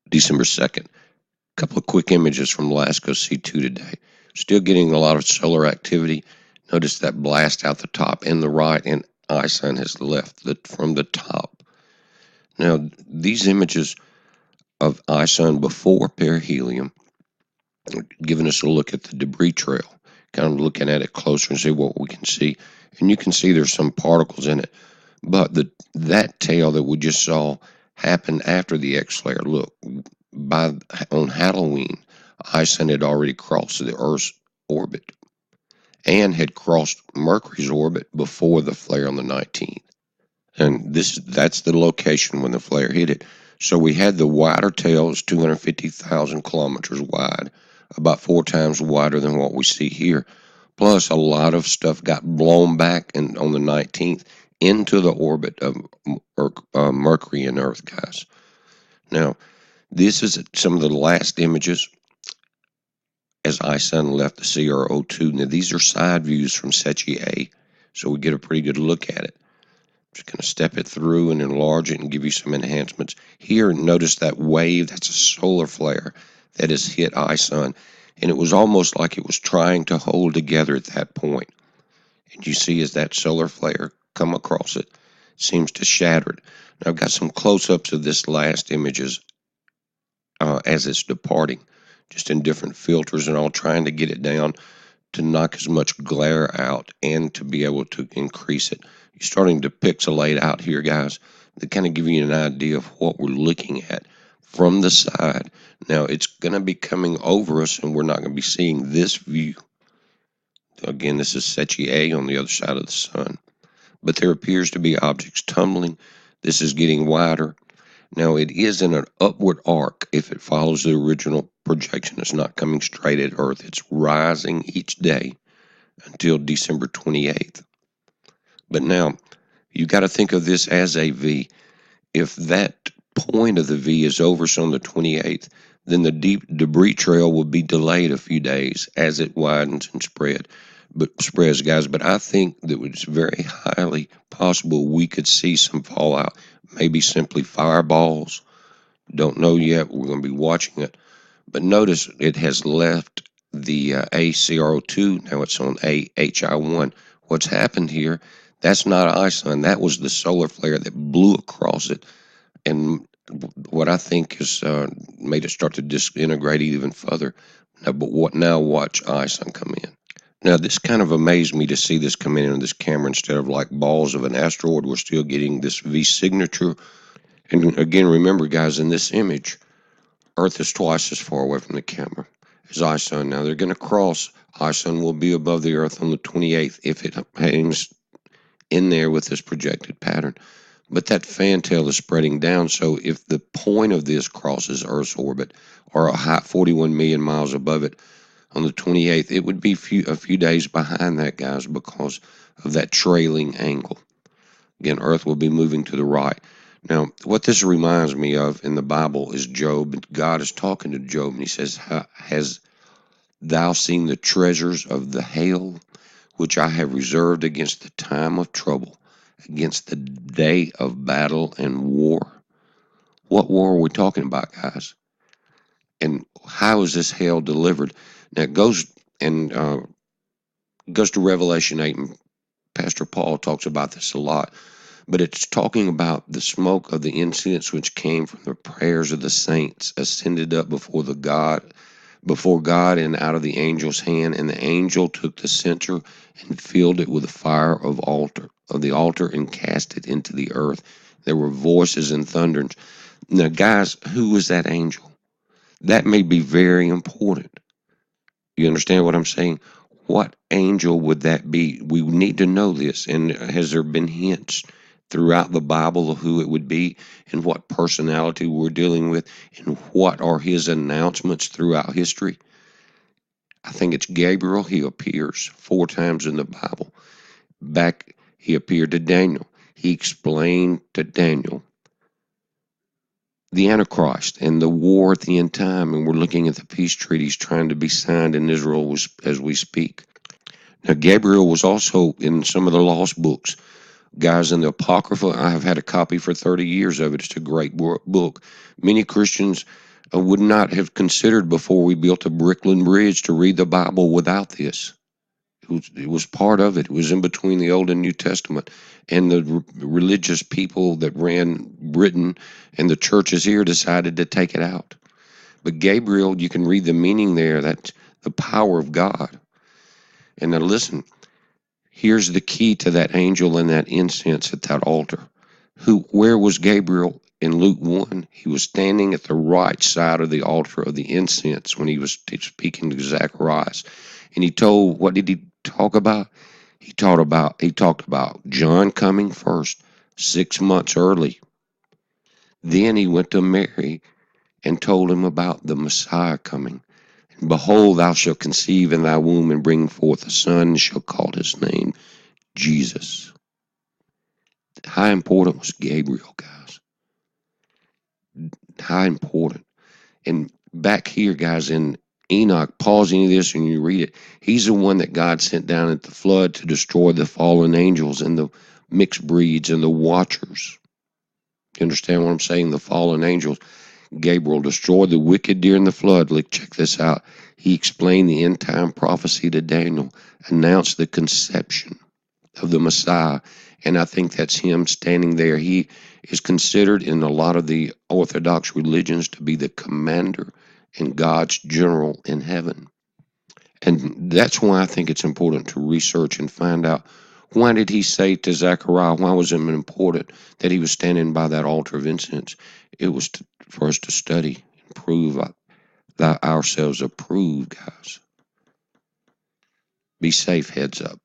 December 2nd. A couple of quick images from LASCO C2 today. Still getting a lot of solar activity. Notice that blast out the top and the right, and ISON has left from the top. Now, these images of ISON before perihelion are giving us a look at the debris trail, kind of looking at it closer and see what we can see. And you can see there's some particles in it. But that tail that we just saw happened after the X-flare. Look, on Halloween, ISON had already crossed the Earth's orbit and had crossed Mercury's orbit before the flare on the 19th. And that's the location when the flare hit it. So we had the wider tail, it's 250,000 kilometers wide, about 4 times wider than what we see here. Plus, a lot of stuff got blown back on the 19th into the orbit of Mercury and Earth, guys. Now, this is some of the last images as ISON left the CRO2. Now, these are side views from SETI A, so we get a pretty good look at it. Just going to step it through and enlarge it and give you some enhancements. Here, notice that wave, that's a solar flare that has hit ISON, and it was almost like it was trying to hold together at that point. And you see as that solar flare come across it, seems to shatter it. Now, I've got some close-ups of this last images as it's departing, just in different filters and all, trying to get it down to knock as much glare out and to be able to increase it. You're starting to pixelate out here, guys, to kind of give you an idea of what we're looking at from the side. Now, it's going to be coming over us, and we're not going to be seeing this view. Again, this is SETI A on the other side of the sun. But there appears to be objects tumbling. This is getting wider. Now, it is in an upward arc if it follows the original projection. It's not coming straight at Earth. It's rising each day until December 28th. But now, you got to think of this as a V. If that point of the V is over on the 28th, then the deep debris trail will be delayed a few days as it widens and spreads, guys. But I think that it's very highly possible we could see some fallout, maybe simply fireballs. Don't know yet. We're going to be watching it. But notice it has left the ACRO2. Now it's on AHI1. What's happened here, that's not ISON. That was the solar flare that blew across it. And what I think has made it start to disintegrate even further. Now watch ISON come in. Now, this kind of amazed me to see this come in on this camera instead of like balls of an asteroid. We're still getting this V signature. And again, remember, guys, in this image, Earth is twice as far away from the camera as ISON. Now, they're going to cross. ISON will be above the Earth on the 28th if it hangs in there with this projected pattern. But that fantail is spreading down, so if the point of this crosses Earth's orbit, or a high 41 million miles above it, on the 28th, it would be a few days behind that, guys, because of that trailing angle. Again, Earth will be moving to the right. Now, what this reminds me of in the Bible is Job. God is talking to Job, and he says, "Has thou seen the treasures of the hail, which I have reserved against the time of trouble, against the day of battle and war?" What war are we talking about, guys? And how is this hail delivered? Now, it goes to Revelation 8, and Pastor Paul talks about this a lot, but it's talking about the smoke of the incense which came from the prayers of the saints ascended up before God and out of the angel's hand, and the angel took the censer and filled it with the fire of the altar and cast it into the earth. There were voices and thunderings. Now, guys, who was that angel? That may be very important. You understand what I'm saying? What angel would that be? We need to know this. And has there been hints throughout the Bible of who it would be and what personality we're dealing with and what are his announcements throughout history? I think it's Gabriel. He appears 4 times in the Bible. He appeared to Daniel. He explained to Daniel the Antichrist and the war at the end time, and we're looking at the peace treaties trying to be signed in Israel as we speak. Now, Gabriel was also in some of the lost books. Guys, in the Apocrypha, I have had a copy for 30 years of it. It's a great book. Many Christians I would not have considered before we built a Brooklyn Bridge to read the Bible without this. It was part of it. It was in between the Old and New Testament. And the religious people that ran Britain and the churches here decided to take it out. But Gabriel, you can read the meaning there. That's the power of God. And now listen, here's the key to that angel and that incense at that altar. Where was Gabriel in Luke 1? He was standing at the right side of the altar of the incense when he was speaking to Zacharias. And what did he talk about? He talked about John coming first, 6 months early. Then he went to Mary and told him about the Messiah coming. And behold, thou shalt conceive in thy womb and bring forth a son, and shall call his name Jesus. How important was Gabriel, guys? How important. And back here, guys, in Enoch, pause any of this and you read it. He's the one that God sent down at the flood to destroy the fallen angels and the mixed breeds and the watchers. You understand what I'm saying? The fallen angels. Gabriel destroyed the wicked during the flood. Look, check this out. He explained the end time prophecy to Daniel, announced the conception of the Messiah. And I think that's him standing there. He is considered in a lot of the Orthodox religions to be the commander and God's general in heaven. And that's why I think it's important to research and find out, why did he say to Zechariah, why was it important that he was standing by that altar of incense? It was for us to study and prove that ourselves approved, guys. Be safe, heads up.